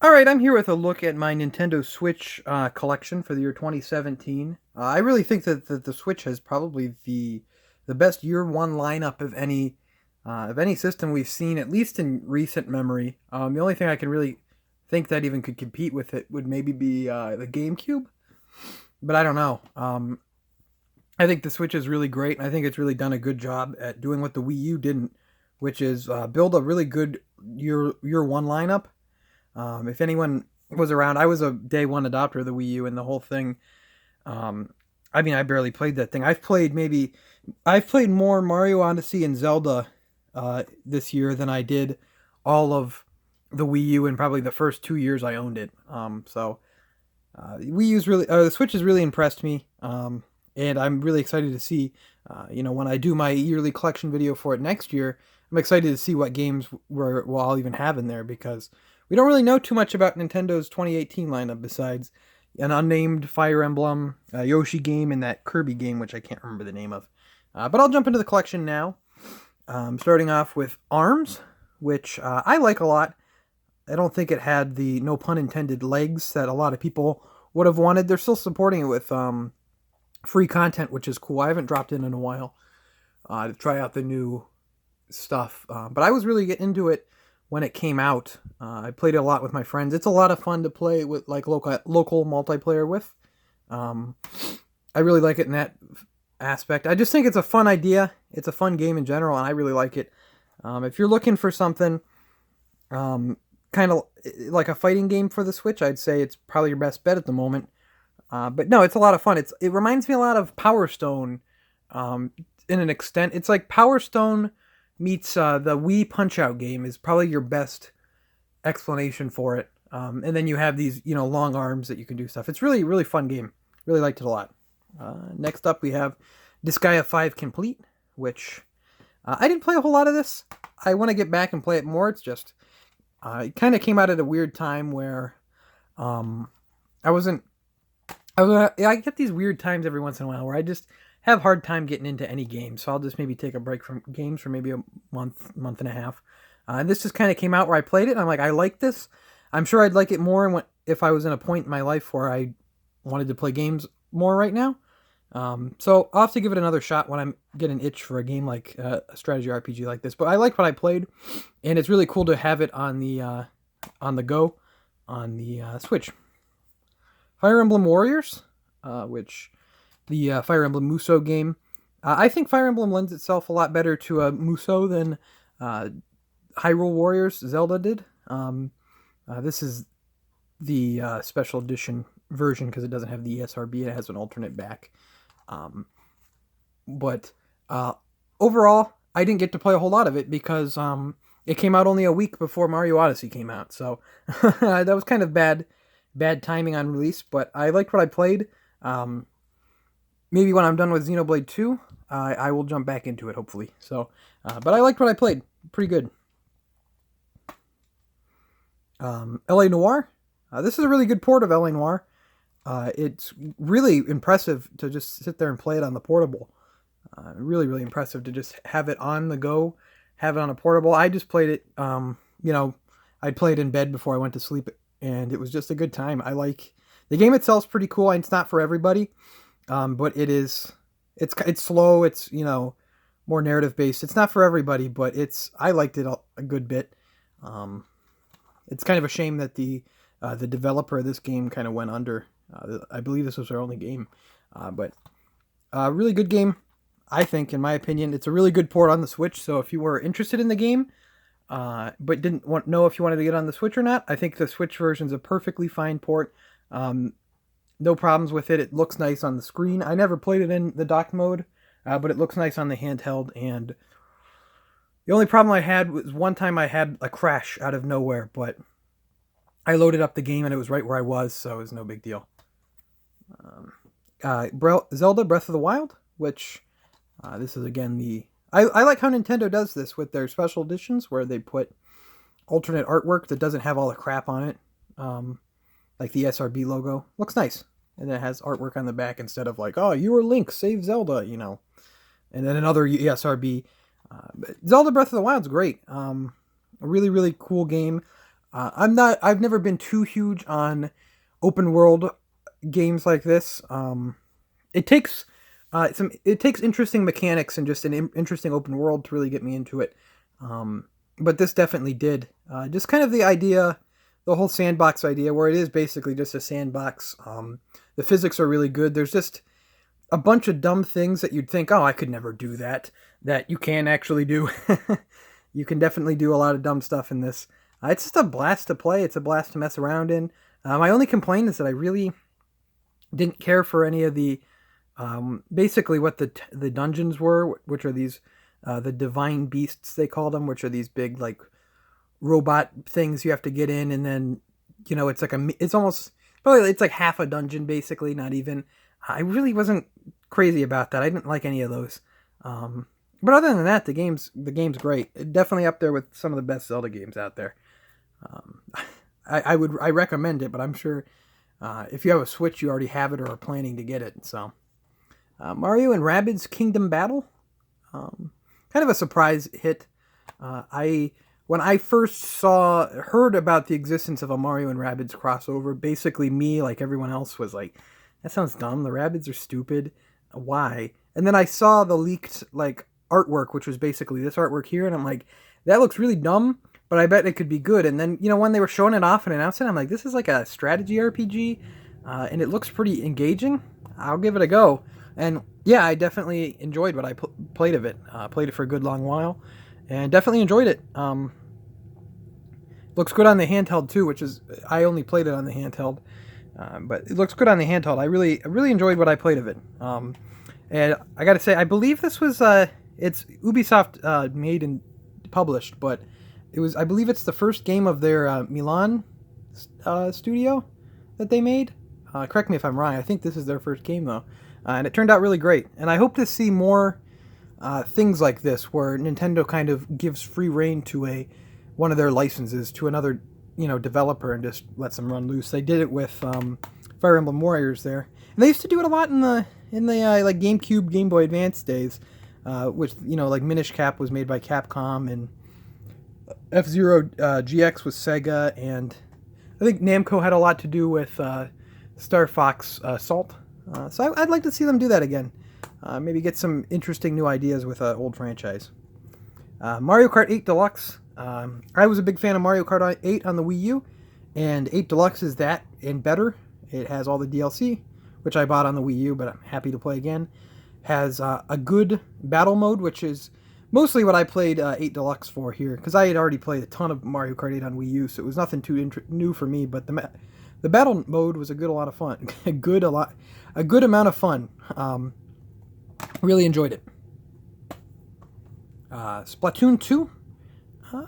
All right, I'm here with a look at my Nintendo Switch collection for the year 2017. I really think that the Switch has probably the best year one lineup of any system we've seen, at least in recent memory. The only thing I can really think that even could compete with it would maybe be the GameCube, but I don't know. I think the Switch is really great, and I think it's really done a good job at doing what the Wii U didn't, which is build a really good year one lineup. If anyone was around, I was a day one adopter of the Wii U and the whole thing. Um, I mean, I barely played that thing. I've played more Mario Odyssey and Zelda this year than I did all of the Wii U in probably the first 2 years I owned it. The Switch has really impressed me, and I'm really excited to see, when I do my yearly collection video for it next year. I'm excited to see what games I'll even have in there because we don't really know too much about Nintendo's 2018 lineup besides an unnamed Fire Emblem, Yoshi game, and that Kirby game, which I can't remember the name of. But I'll jump into the collection now, starting off with ARMS, which I like a lot. I don't think it had the, no pun intended, legs that a lot of people would have wanted. They're still supporting it with free content, which is cool. I haven't dropped in a while to try out the new stuff, but I was really getting into it when it came out. I played it a lot with my friends. It's a lot of fun to play with, like local multiplayer with. I really like it in that aspect. I just think it's a fun idea. It's a fun game in general, and I really like it. If you're looking for something kind of like a fighting game for the Switch, I'd say it's probably your best bet at the moment. But no, it's a lot of fun. It reminds me a lot of Power Stone, in an extent. It's like Power Stone meets the Wii Punch Out game is probably your best explanation for it. And then you have these long arms that you can do stuff. It's really really fun game. Really liked it a lot. Next up we have Disgaea 5 Complete, which I didn't play a whole lot of this. I want to get back and play it more. It's just it kind of came out at a weird time where I wasn't. I get these weird times every once in a while where I just have hard time getting into any game. So I'll just maybe take a break from games for maybe a month and a half. And this just kind of came out where I played it, and I'm like, I like this. I'm sure I'd like it more if I was in a point in my life where I wanted to play games more right now. So I'll have to give it another shot when I get an itch for a game like a strategy RPG like this. But I liked what I played, and it's really cool to have it on the go on the Switch. Fire Emblem Warriors, which the Fire Emblem Muso game. I think Fire Emblem lends itself a lot better to a Muso than Hyrule Warriors Zelda did. This is the special edition version because it doesn't have the ESRB. It has an alternate back. But overall, I didn't get to play a whole lot of it because it came out only a week before Mario Odyssey came out. So that was kind of bad timing on release, but I liked what I played. Maybe when I'm done with Xenoblade 2, I will jump back into it, hopefully. So, but I liked what I played. Pretty good. L.A. Noire. This is a really good port of L.A. Noire. It's really impressive to just sit there and play it on the portable. Really, really impressive to just have it on the go, have it on a portable. I just played it, I'd play it in bed before I went to sleep, and it was just a good time. I like the game itself's pretty cool, and it's not for everybody, but it's slow. It's more narrative based. It's not for everybody, but I liked it a good bit. It's kind of a shame that the developer of this game kind of went under. I believe this was their only game, but really good game. I think, in my opinion, it's a really good port on the Switch. So if you were interested in the game, but didn't know if you wanted to get on the Switch or not, I think the Switch version's a perfectly fine port. No problems with it. It looks nice on the screen. I never played it in the dock mode, but it looks nice on the handheld. And the only problem I had was one time I had a crash out of nowhere, but I loaded up the game and it was right where I was, so it was no big deal. Zelda Breath of the Wild, which this is again I like how Nintendo does this with their special editions where they put alternate artwork that doesn't have all the crap on it, like the SRB logo. Looks nice. And then it has artwork on the back instead of like, oh, you were Link, save Zelda, And then another ESRB. Zelda Breath of the Wild's great. A really, really cool game. I've never been too huge on open world games like this. It takes it takes interesting mechanics and just an interesting open world to really get me into it. Um, but this definitely did. Just kind of the idea, the whole sandbox idea, where it is basically just a sandbox. The physics are really good. There's just a bunch of dumb things that you'd think, oh, I could never do that, that you can actually do. You can definitely do a lot of dumb stuff in this. It's just a blast to play. It's a blast to mess around in. My only complaint is that I really didn't care for any of the basically what the dungeons were, which are these the divine beasts they call them, which are these big like robot things you have to get in, and then it's like it's almost probably it's like half a dungeon basically, not even. I really wasn't crazy about that. I didn't like any of those. But other than that, the game's great. Definitely up there with some of the best Zelda games out there. Um, I recommend it, but I'm sure if you have a Switch, you already have it or are planning to get it. So, Mario and Rabbids Kingdom Battle, kind of a surprise hit. I when I first heard about the existence of a Mario and Rabbids crossover, basically me, like everyone else, was like, "That sounds dumb. The Rabbids are stupid. Why?" And then I saw the leaked like artwork, which was basically this artwork here, and I'm like, "That looks really dumb." But I bet it could be good. And then, when they were showing it off and announcing it, I'm like, this is like a strategy RPG, and it looks pretty engaging. I'll give it a go. And yeah, I definitely enjoyed what I played of it. Played it for a good long while, and definitely enjoyed it. Looks good on the handheld too, which is I only played it on the handheld, but it looks good on the handheld. I really enjoyed what I played of it. And I got to say, I believe this was it's Ubisoft made and published, but I believe it's the first game of their Milan studio that they made. Correct me if I'm wrong. I think this is their first game though, and it turned out really great. And I hope to see more things like this, where Nintendo kind of gives free reign to one of their licenses to another developer and just lets them run loose. They did it with Fire Emblem Warriors there, and they used to do it a lot in the like GameCube, Game Boy Advance days, which like Minish Cap was made by Capcom and F-Zero GX was Sega, and I think Namco had a lot to do with Star Fox Salt. So I'd like to see them do that again. Maybe get some interesting new ideas with an old franchise. Mario Kart 8 Deluxe. I was a big fan of Mario Kart 8 on the Wii U, and 8 Deluxe is that and better. It has all the DLC, which I bought on the Wii U, but I'm happy to play again. Has a good battle mode, which is mostly what I played 8 Deluxe for here, because I had already played a ton of Mario Kart 8 on Wii U, so it was nothing too new for me. But the battle mode was a lot of fun, a good amount of fun. Really enjoyed it. Splatoon 2,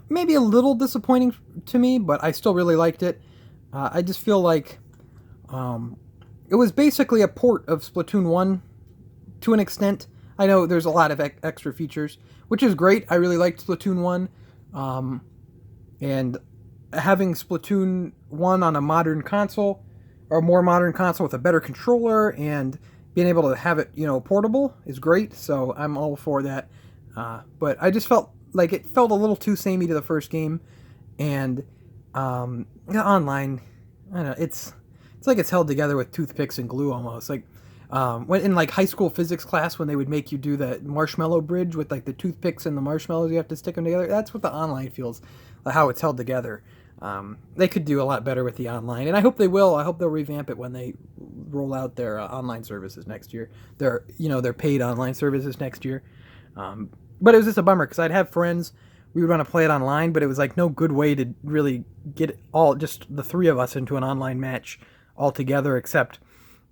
maybe a little disappointing to me, but I still really liked it. I just feel like it was basically a port of Splatoon 1 to an extent. I know there's a lot of extra features, which is great. I really liked Splatoon 1. And having Splatoon 1 on a modern console, or a more modern console with a better controller, and being able to have it, portable is great. So I'm all for that. But I just felt like it felt a little too samey to the first game. And online, I don't know, it's like it's held together with toothpicks and glue almost. Like when in like high school physics class, when they would make you do the marshmallow bridge with like the toothpicks and the marshmallows, you have to stick them together. That's what the online feels, how it's held together. They could do a lot better with the online, and I hope they will. I hope they'll revamp it when they roll out their online services next year. Their paid online services next year. But it was just a bummer because I'd have friends. We would want to play it online, but it was like no good way to really get just the three of us into an online match all together, except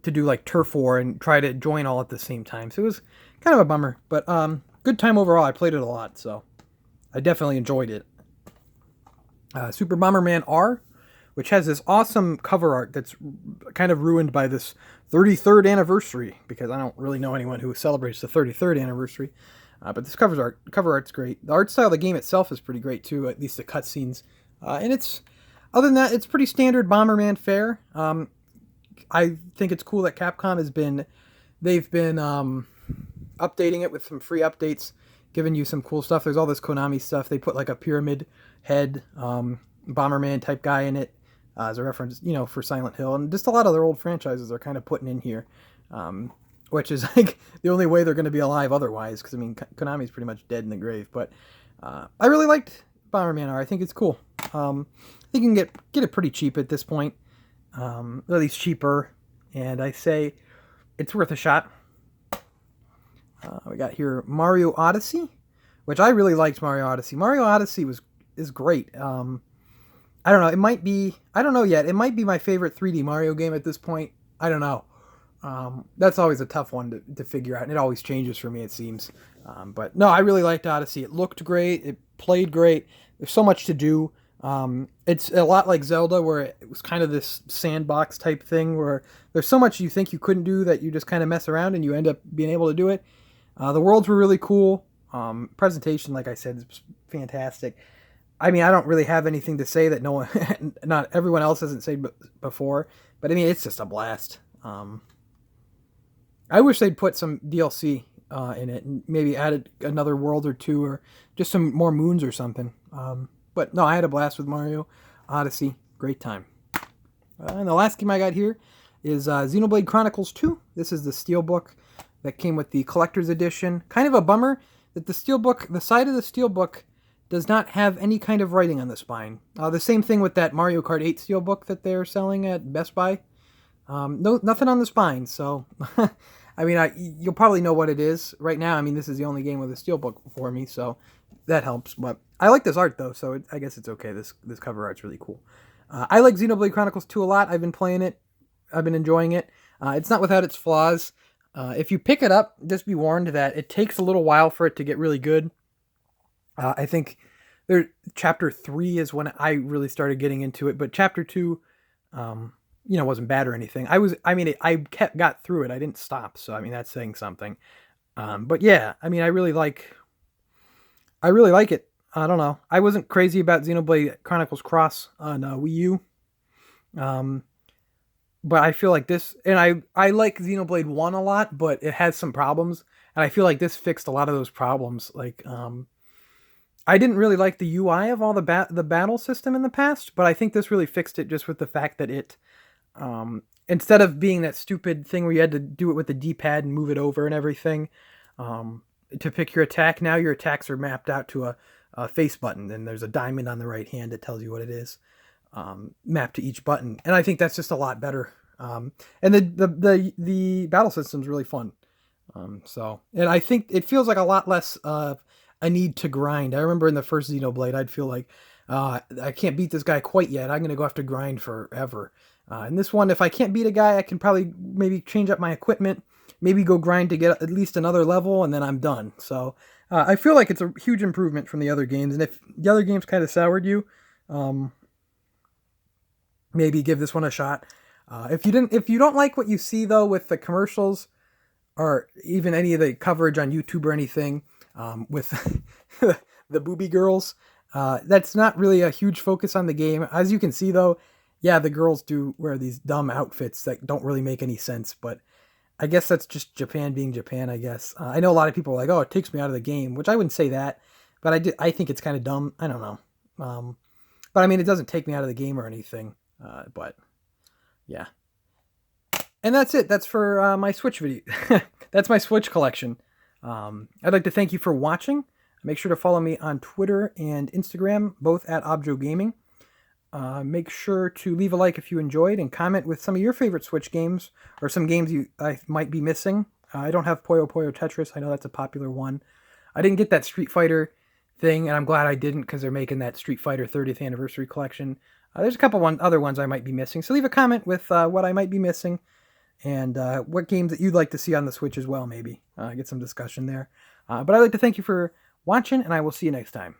to do like turf war and try to join all at the same time. So it was kind of a bummer, but good time overall. I played it a lot, so I definitely enjoyed it. Super Bomberman R, which has this awesome cover art that's kind of ruined by this 33rd anniversary, because I don't really know anyone who celebrates the 33rd anniversary. But this cover art's great. The art style of the game itself is pretty great too, at least the cutscenes. And other than that, it's pretty standard Bomberman fare. I think it's cool that Capcom they've been updating it with some free updates, giving you some cool stuff. There's all this Konami stuff. They put like a pyramid head, Bomberman type guy in it, as a reference, for Silent Hill, and just a lot of their old franchises are kind of putting in here, which is like the only way they're going to be alive otherwise, because I mean Konami's pretty much dead in the grave. But I really liked Bomberman R. I think it's cool. I think you can get it pretty cheap at this point, or at least cheaper, and I say it's worth a shot. We got here Mario Odyssey, which I really liked. Mario Odyssey. Mario Odyssey is great. I don't know. It might be. I don't know yet. It might be my favorite 3D Mario game at this point. I don't know. That's always a tough one to figure out, and it always changes for me, it seems. But no, I really liked Odyssey. It looked great. It played great. There's so much to do. It's a lot like Zelda, where it was kind of this sandbox type thing, where there's so much you think you couldn't do that you just kind of mess around and you end up being able to do it. The worlds were really cool. Presentation, like I said, is fantastic. I mean, I don't really have anything to say that no one, not everyone else hasn't said before, but I mean, it's just a blast. I wish they'd put some DLC in it and maybe added another world or two, or just some more moons or something. But no, I had a blast with Mario Odyssey. Great time. And the last game I got here is Xenoblade Chronicles 2. This is the Steelbook that came with the Collector's Edition. Kind of a bummer that the Steelbook, the side of the Steelbook, does not have any kind of writing on the spine. The same thing with that Mario Kart 8 Steelbook that they're selling at Best Buy. No, nothing on the spine, so... I mean, you'll probably know what it is right now. I mean, this is the only game with a Steelbook for me, so that helps. But I like this art, though, so I guess it's okay. This cover art's really cool. I like Xenoblade Chronicles 2 a lot. I've been playing it. I've been enjoying it. It's not without its flaws. If you pick it up, just be warned that it takes a little while for it to get really good. I think Chapter 3 is when I really started getting into it, but Chapter 2... wasn't bad or anything. I got through it. I didn't stop. So, I mean, that's saying something. But yeah, I mean, I really like it. I don't know. I wasn't crazy about Xenoblade Chronicles Cross on Wii U. But I feel like this, and I like Xenoblade 1 a lot, but it has some problems. And I feel like this fixed a lot of those problems. Like, I didn't really like the UI of all the battle system in the past, but I think this really fixed it just with the fact that it, instead of being that stupid thing where you had to do it with the D-pad and move it over and everything, to pick your attack, now your attacks are mapped out to a face button, and there's a diamond on the right hand that tells you what it is, mapped to each button. And I think that's just a lot better. And the battle system's really fun. And I think it feels like a lot less of a need to grind. I remember in the first Xenoblade, I'd feel like, I can't beat this guy quite yet. I'm going to go have to grind forever. In this one, if I can't beat a guy, I can probably maybe change up my equipment, maybe go grind to get at least another level, and then I'm done. So I feel like it's a huge improvement from the other games. And if the other games kind of soured you, maybe give this one a shot. If you don't like what you see though with the commercials, or even any of the coverage on YouTube or anything, with the booby girls, that's not really a huge focus on the game. As you can see though, yeah, the girls do wear these dumb outfits that don't really make any sense, but I guess that's just Japan being Japan, I guess. I know a lot of people are like, oh, it takes me out of the game, which I wouldn't say that, but I think it's kind of dumb. I don't know. But I mean, it doesn't take me out of the game or anything, but yeah. And that's it. That's for my Switch video. That's my Switch collection. I'd like to thank you for watching. Make sure to follow me on Twitter and Instagram, both at Objo Gaming. Make sure to leave a like if you enjoyed, and comment with some of your favorite Switch games, or some games I might be missing. I don't have Puyo Puyo Tetris. I know that's a popular one. I didn't get that Street Fighter thing, and I'm glad I didn't, because they're making that Street Fighter 30th Anniversary Collection. There's a couple other ones I might be missing, so leave a comment with what I might be missing, and what games that you'd like to see on the Switch as well, maybe. Get some discussion there. But I'd like to thank you for watching, and I will see you next time.